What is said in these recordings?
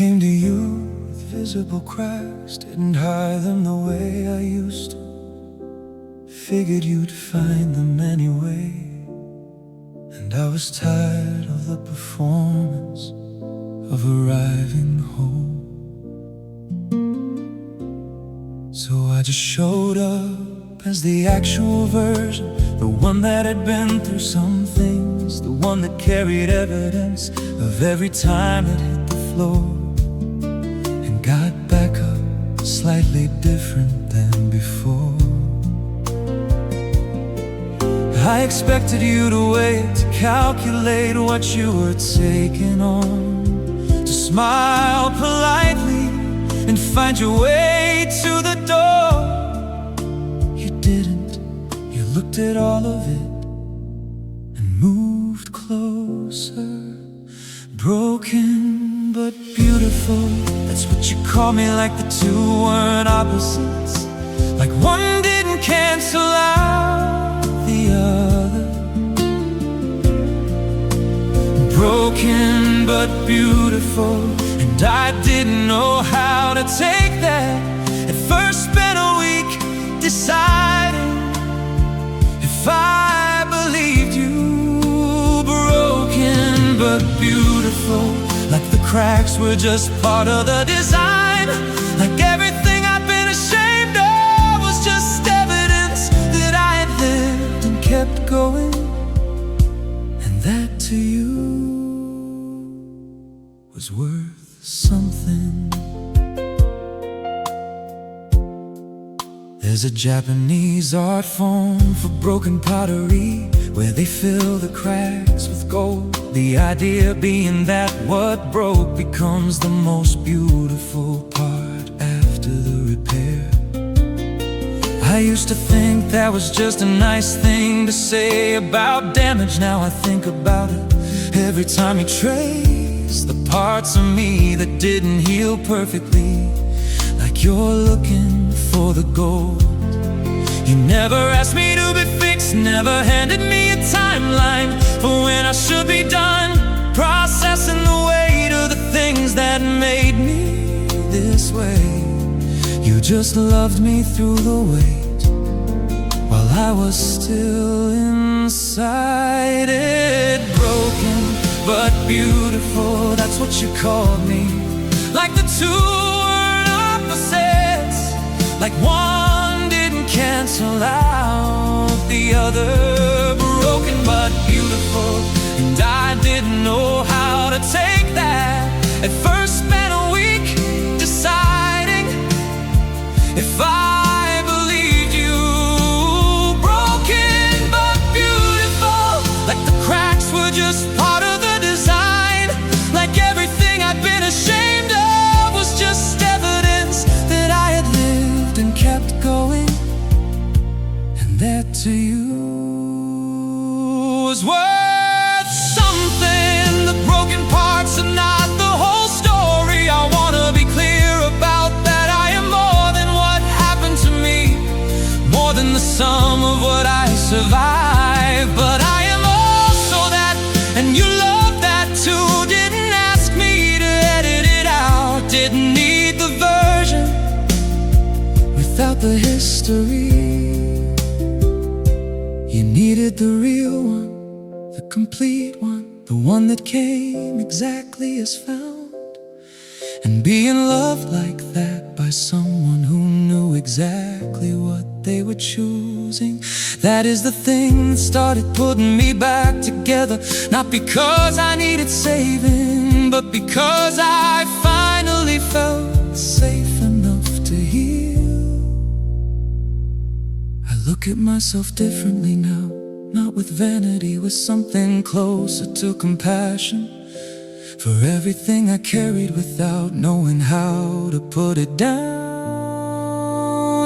came to you with visible cracks, didn't hide them the way I used to. Figured you'd find them anyway, and I was tired of the performance of arriving home. So I just showed up as the actual version, the one that had been through some things, the one that carried evidence of every time it hit the floor, and got back up slightly different than before. I expected you to wait, to calculate what you were taking on, to smile politely and find your way to the door. You didn't. You looked at all of it and moved closer. Broken but beautiful, that's what you call me, like the two weren't opposites, like one didn't cancel out the other. Broken but beautiful, and I didn't know how to take that. At first spent a week deciding if I believed you. Broken but beautiful, like the cracks were just part of the design, like everything I've been ashamed of was just evidence that I had lived and kept going, and that to you was worth something. There's a Japanese art form for broken pottery, where they fill the cracks with gold. The idea being that what broke becomes the most beautiful part after the repair. I used to think that was just a nice thing to say about damage. Now I think about it every time you trace the parts of me that didn't heal perfectly, like you're looking for the gold. You never asked me to be fixed, never handed me a timeline for when I should be done processing the weight of the things that made me this way. You just loved me through the weight while I was still inside it. Broken but beautiful, that's what you called me, like the two were opposites, like one didn't cancel out the other. Broken but beautiful, and I didn't know how to take that. At first spent a week deciding if I believed you. Broken but beautiful, like the cracks were just part of the design, like everything I'd been ashamed of was just evidence that I had lived and kept going, and that to you was worth something. The broken parts are not the whole story. I wanna be clear about that. I am more than what happened to me, more than the sum of what I survived. But I am also that, and you love that too. Didn't ask me to edit it out, didn't need the version without the history. You needed the real one, the complete one, the one that came exactly as found. And being loved like that by someone who knew exactly what they were choosing, that is the thing that started putting me back together. Not because I needed saving, but because I finally felt safe enough to heal. I look at myself differently now, not with vanity, with something closer to compassion for everything I carried without knowing how to put it down.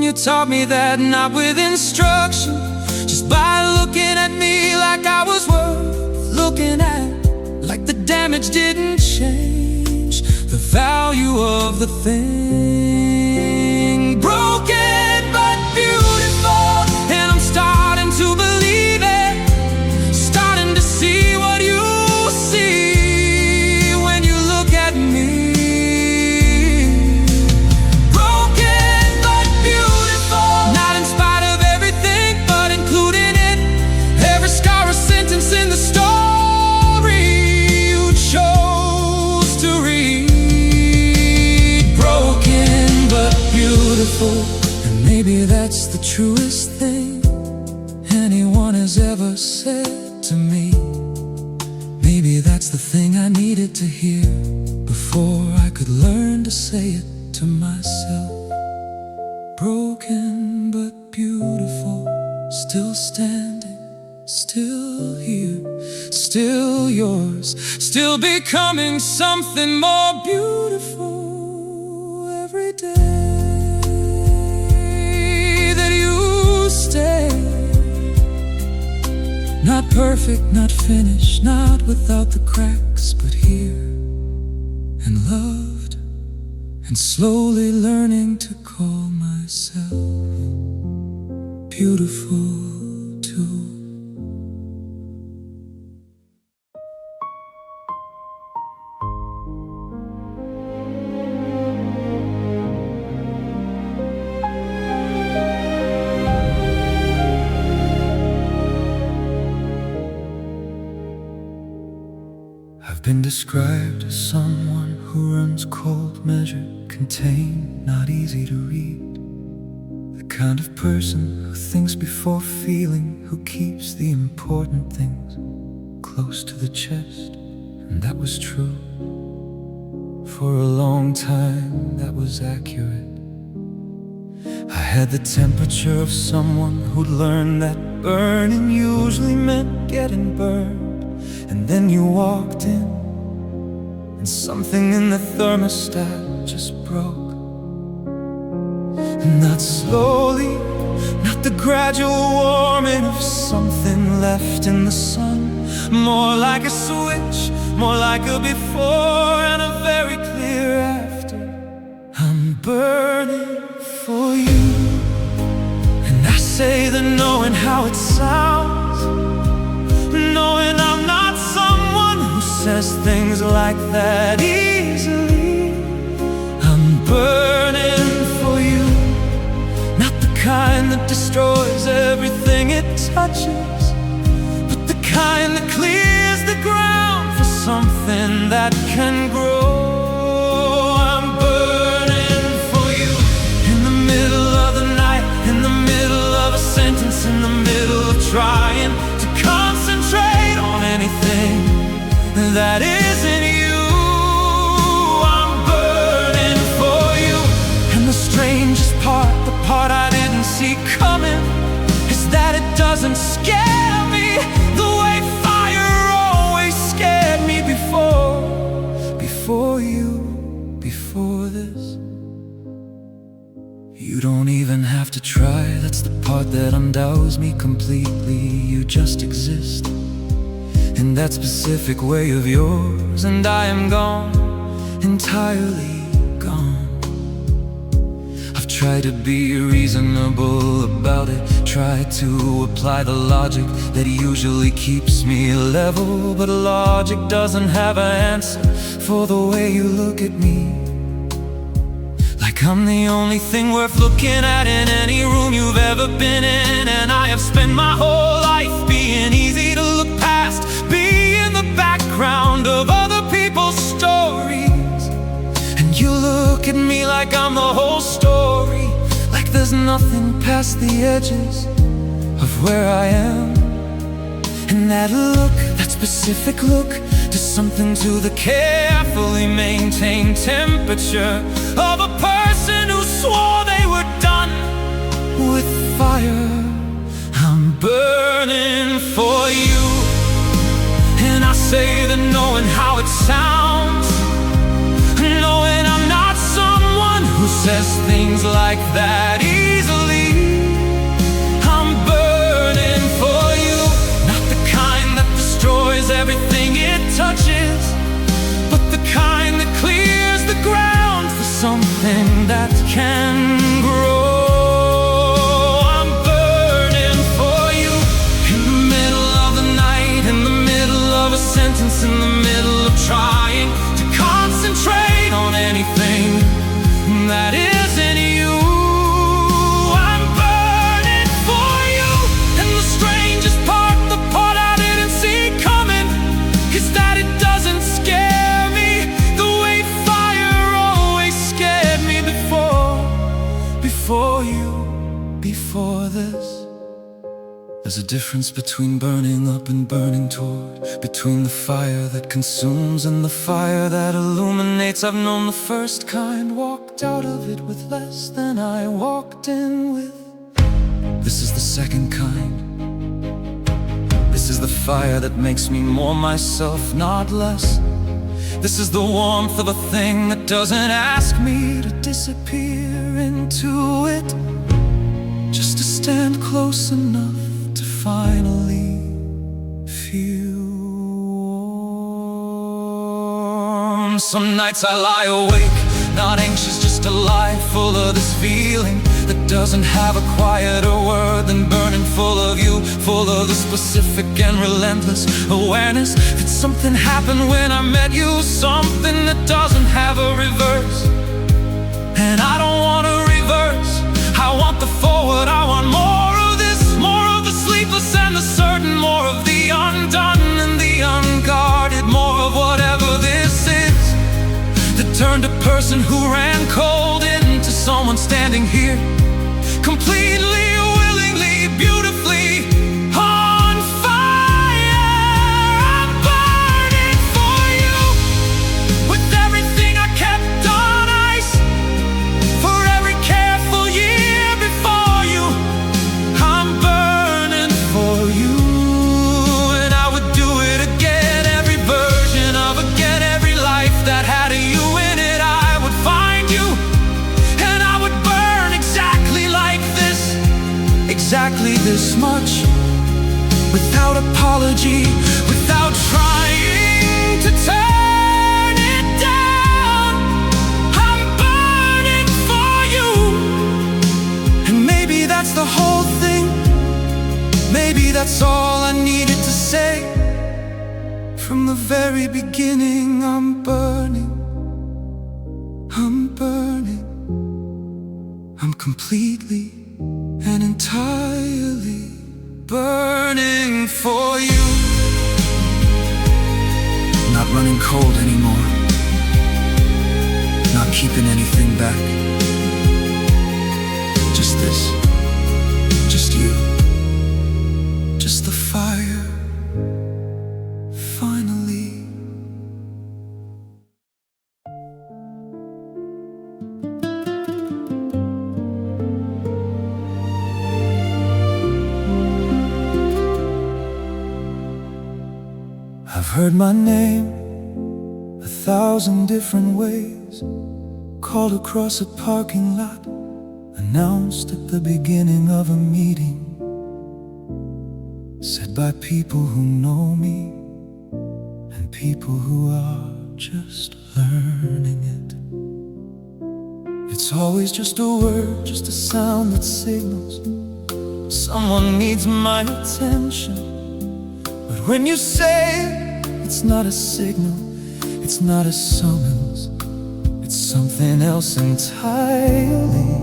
You taught me that not with instruction, just by looking at me like I was worth looking at, like the damage didn't change the value of the thing. Broken but beautiful, and I'm starting to believe it, starting to see what you see when you look at me. beautiful. And maybe that's the truest thing anyone has ever said to me. Maybe that's the thing I needed to hear before I could learn to say it to myself. Broken but beautiful, still standing, still here, still yours, still becoming something more beautiful every day that you stay. Not perfect, not finished, not without the cracks, but here and loved, and slowly learning to call myself beautiful too. I've been described as someone who runs cold, measured, contained, not easy to read. The kind of person who thinks before feeling, who keeps the important things close to the chest. And that was true. For a long time, that was accurate. I had the temperature of someone who'd learned that burning usually meant getting burned. And then you walked in, and something in the thermostat just broke. Not slowly, not the gradual warming of something left in the sun. More like a switch, more like a before and a very clear after. I'm burning for you, and I say that knowing how it sounds, knowing I'm not someone who says things like that easily. I'm burning for you, not the kind that destroys everything it touches, but the kind that clears the ground for something that can grow. I'm burning for you, in the middle of the night, in the middle of a sentence, in the middle of trying to concentrate on anything that isn't you. I'm burning for you, and the strangest part, the part I didn't see coming, is that it doesn't scare me the way fire always scared me before you, before this. You don't even have to try, that's the part that undoes me completely. You just exist in that specific way of yours, and I am gone, entirely gone. I've tried to be reasonable about it, tried to apply the logic that usually keeps me level, but logic doesn't have an answer for the way you look at me. Like I'm the only thing worth looking at in any room you've ever been in. And I have spent my whole life being easy to look past, being the background of other people's stories. And you look at me like I'm the whole story, like there's nothing past the edges of where I am. And that look, that specific look, does something to the carefully maintained temperature of a person who swore they were done with fire. I'm burning for you, and I say that knowing how it sounds, knowing I'm not someone who says things like that easily. I'm burning for you, not the kind that destroys everything it touches, but the kind that clears the ground for something that can grow. I'm burning for you, in the middle of the night, in the middle of a sentence, in the middle of trying to concentrate on anything that isn't you. I'm burning for you, and the strangest part, the part I didn't see coming, is that it doesn't scare me the way fire always scared me before There's a difference between burning up and burning toward, between the fire that consumes and the fire that illuminates. I've known the first kind, walked out of it with less than I walked in with. This is the second kind. This is the fire that makes me more myself, not less. This is the warmth of a thing that doesn't ask me to disappear into it, just to stand close enough to finally feel warm. Some nights I lie awake, not anxious, just alive, full of this feeling that doesn't have a quieter word than burning, full of you, full of the specific and relentless awareness that something happened when I met you, something that doesn't have a reverse. And I don't want to reverse, I want the forward, I want more of this, more of the sleepless and the certain, more of the undone and the unguarded, more of whatever this is that turned a person who ran cold into someone standing here, completely, willingly, beautifully on fire. I'm burning for you, with everything I kept on ice, for every careful year before you. I'm burning for you, and I would do it again, every version of again, every life that had a you in it. I would find you, and I would burn exactly like this, exactly this much, without apology, without trying to turn it down. I'm burning for you, and maybe that's the whole thing. Maybe that's all I needed to say. From the very beginning, I'm burning, I'm burning, I'm completely and entirely burning for you. Not running cold anymore, not keeping anything back. Just this, just you, just the fire, finally. I've heard my name 1,000 different ways, called across a parking lot, announced at the beginning of a meeting, said by people who know me and people who are just learning it. It's always just a word, just a sound that signals someone needs my attention. But when you say it, it's not a signal, it's not a summons, it's something else entirely.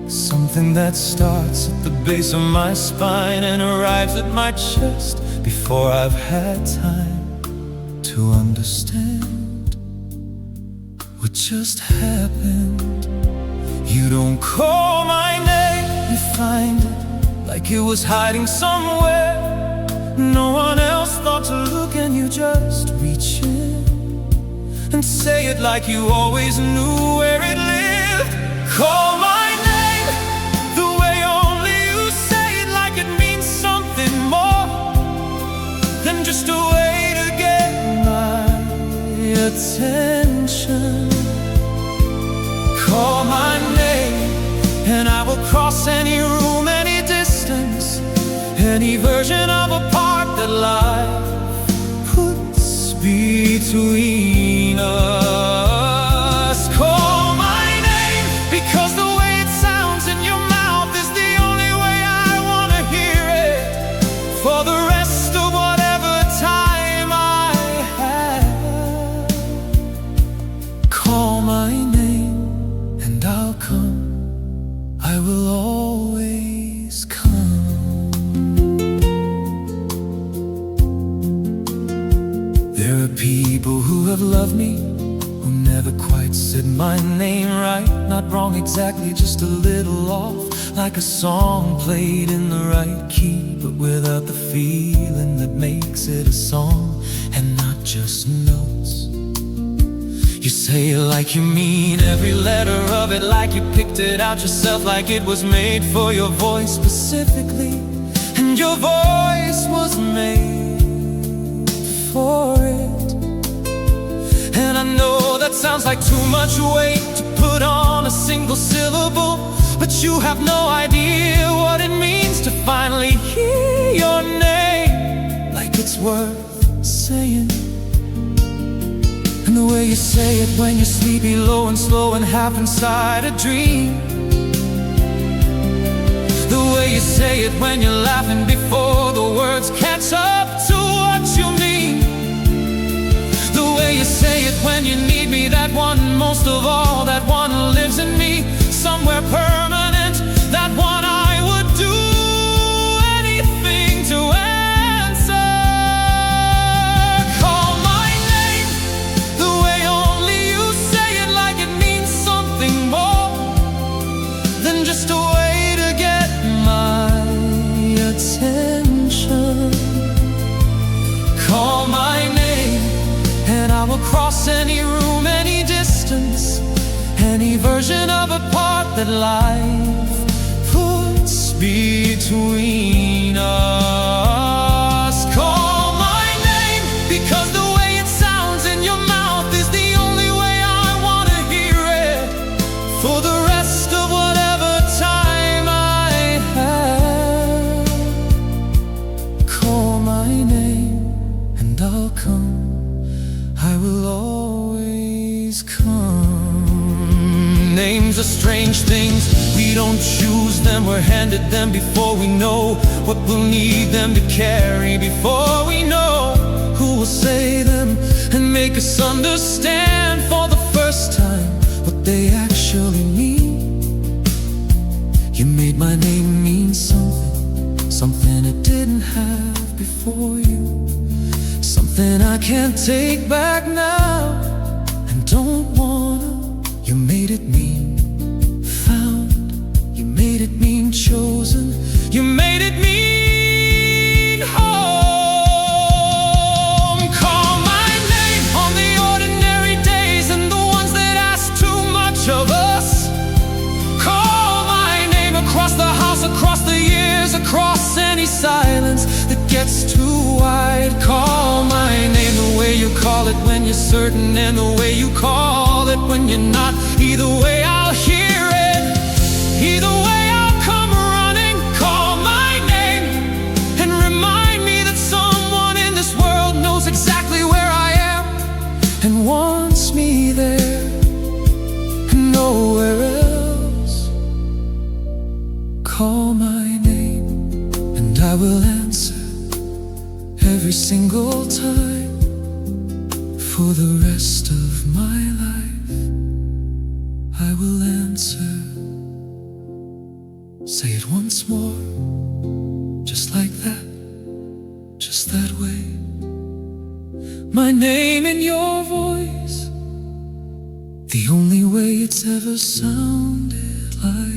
Something that starts at the base of my spine and arrives at my chest before I've had time to understand what just happened. You don't call my name, you find it like it was hiding somewhere. No one else thought to look, and you just reach in and say it like you always knew where it lived. Call my name the way only you say it, like it means something more than just a way to get my attention. Call my name, and I will cross any room, any distance, any version of a part that life puts between us. Call my name, because the way it sounds in your mouth is the only way I want to hear it for the rest of whatever time I have. Call my name and I'll come, I will always come. There are people who have loved me, who never quite said my name right. Not wrong exactly, just a little off. Like a song played in the right key, but without the feeling that makes it a song, and not just notes. You say it like you mean every letter of it, like you picked it out yourself, like it was made for your voice specifically. And your voice was made for it. And I know that sounds like too much weight to put on a single syllable, but you have no idea what it means to finally hear your name, like it's worth saying. And the way you say it when you're sleepy, low and slow and half inside a dream. The way you say it when you're laughing before the words catch up to what you mean. The way you say it when you need me, that one most of all, that one who lives in me, somewhere permanent, that one I would do anything to answer. Call my name the way only you say it, like it means something more than just a way to get my attention. Call my name and I will cross any room, any distance, any version of a part that life puts between us. Call my name because the way it sounds in your mouth is the only way I want to hear it for the rest of whatever time I have. Call my name and I'll come. I will always come. Names are strange things, we don't choose them, we're handed them before we know what we'll need them to carry, before we know who will say them and make us understand for the first time what they actually mean. You made my name mean something, something it didn't have before you, something I can't take back now and don't wanna. You made it mean found, you made it mean chosen, you made it mean home. Call my name on the ordinary days and the ones that ask too much of us. Call my name across the house, across the years, across any silence that gets too wide. Call my name the way you call it when you're certain, and the way you call it when you're not. Either way I'll hear it, either way I'll come running. Call my name and remind me that someone in this world knows exactly where I am and wants me there and nowhere else. Call my name and I will answer every single time for the rest of my life. I will answer. Say it once more, just like that, just that way. My name in your voice, the only way it's ever sounded like.